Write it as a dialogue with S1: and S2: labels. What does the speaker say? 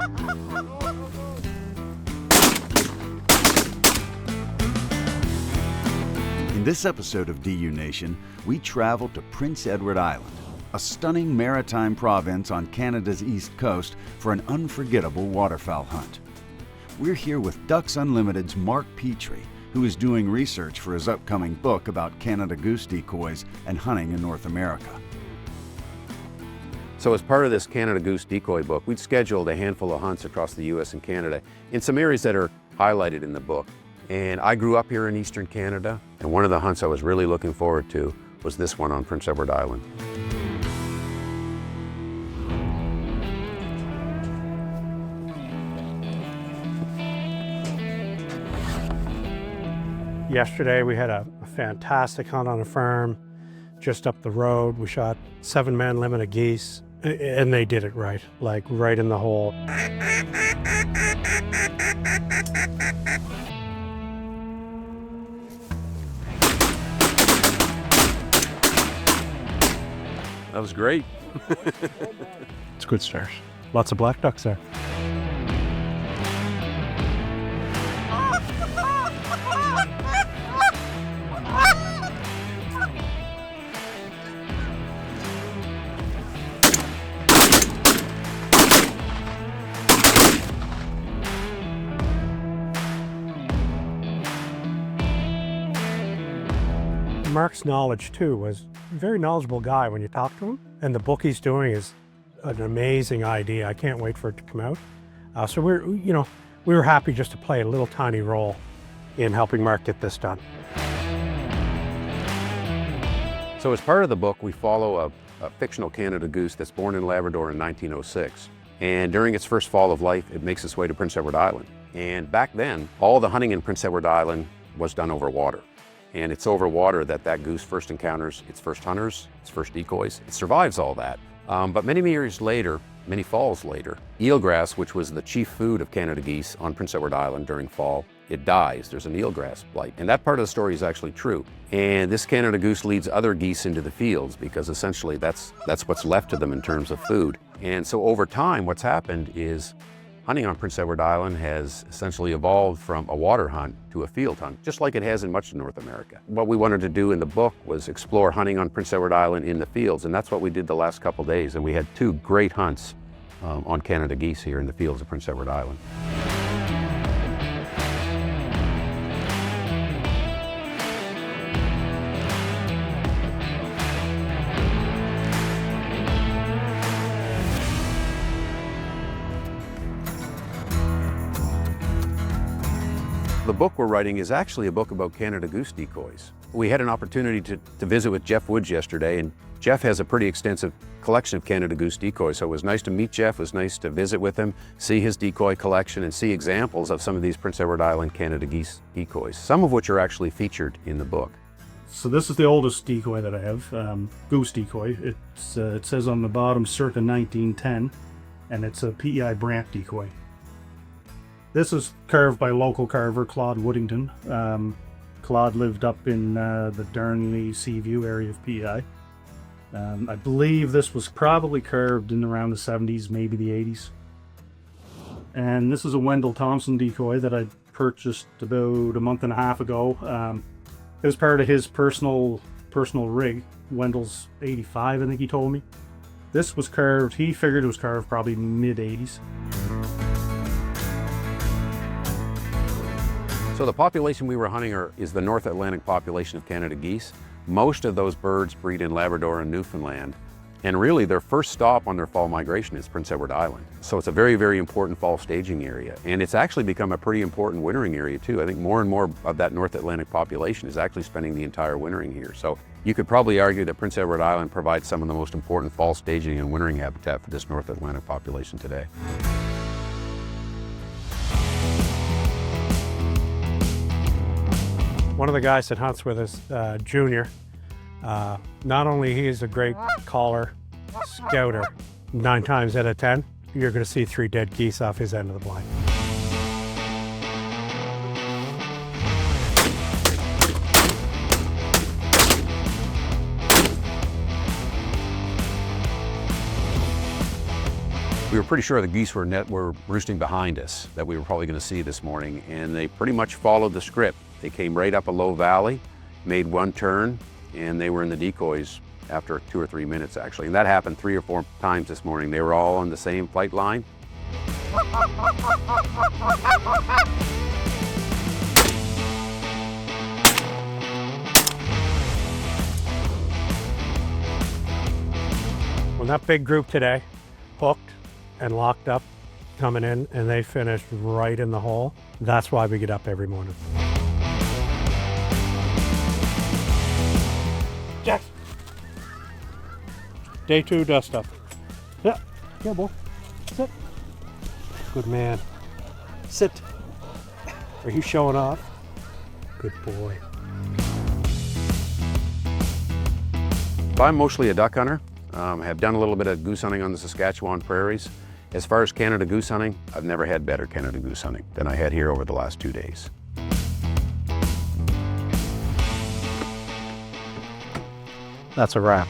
S1: In this episode of DU Nation, we travel to Prince Edward Island, a stunning maritime province on Canada's east coast, for an unforgettable waterfowl hunt. We're here with Ducks Unlimited's Mark Petrie, who is doing research for his upcoming book about Canada goose decoys and hunting in North America.
S2: So as part of this Canada Goose decoy book, we've scheduled a handful of hunts across the US and Canada in some areas that are highlighted in the book. And I grew up here in Eastern Canada, and one of the hunts I was really looking forward to was this one on Prince Edward Island.
S3: Yesterday we had a fantastic hunt on a farm just up the road. We shot 7-man limit of geese, and they did it right, like right in the hole.
S2: That was great.
S3: It's a good start. Lots of black ducks there. Mark's knowledge too was a very knowledgeable guy when you talk to him, and the book he's doing is an amazing idea. I can't wait for it to come out. So we were happy just to play a little tiny role in helping Mark get this done.
S2: So as part of the book, we follow a fictional Canada goose that's born in Labrador in 1906. And during its first fall of life, it makes its way to Prince Edward Island. And back then, all the hunting in Prince Edward Island was done over water. And it's over water that goose first encounters its first hunters, its first decoys. It survives all that. But many years later, many falls later, eelgrass, which was the chief food of Canada geese on Prince Edward Island during fall, it dies. There's an eelgrass blight. And that part of the story is actually true. And this Canada goose leads other geese into the fields because essentially that's what's left to them in terms of food. And so over time, what's happened is hunting on Prince Edward Island has essentially evolved from a water hunt to a field hunt, just like it has in much of North America. What we wanted to do in the book was explore hunting on Prince Edward Island in the fields, and that's what we did the last couple days. And we had 2 great hunts on Canada geese here in the fields of Prince Edward Island. The book we're writing is actually a book about Canada goose decoys. We had an opportunity to visit with Geoff Wood yesterday, and Geoff has a pretty extensive collection of Canada goose decoys, so it was nice to meet Geoff, it was nice to visit with him, see his decoy collection, and see examples of some of these Prince Edward Island Canada geese decoys, some of which are actually featured in the book.
S4: So this is the oldest decoy that I have, goose decoy. It says on the bottom circa 1910, and it's a PEI Brant decoy. This is carved by local carver Claude Woodington. Claude lived up in the Darnley Seaview area of PEI. I believe this was probably carved in around the 70s, maybe the 80s. And this is a Wendell Thompson decoy that I purchased about a month and a half ago. It was part of his personal rig. Wendell's 85, I think he told me. This was carved, he figured it was carved probably mid-80s.
S2: So the population we were hunting is the North Atlantic population of Canada geese. Most of those birds breed in Labrador and Newfoundland. And really their first stop on their fall migration is Prince Edward Island. So it's a very, very important fall staging area. And it's actually become a pretty important wintering area too. I think more and more of that North Atlantic population is actually spending the entire wintering here. So you could probably argue that Prince Edward Island provides some of the most important fall staging and wintering habitat for this North Atlantic population today.
S3: One of the guys that hunts with us, Junior, not only he is a great caller, scouter, 9 times out of 10, you're going to see 3 dead geese off his end of the blind.
S2: We were pretty sure the geese were roosting behind us, that we were probably going to see this morning, and they pretty much followed the script. They came right up a low valley, made one turn, and they were in the decoys after 2 or 3 minutes actually. And that happened 3 or 4 times this morning. They were all on the same flight line.
S3: When that big group today hooked and locked up coming in, and they finished right in the hole, that's why we get up every morning. Jeff. Day 2 dust up. Yeah, yeah, boy. Sit. Good man. Sit. Are you showing off? Good boy.
S2: I'm mostly a duck hunter. Have done a little bit of goose hunting on the Saskatchewan prairies. As far as Canada goose hunting, I've never had better Canada goose hunting than I had here over the last 2 days.
S3: That's a wrap.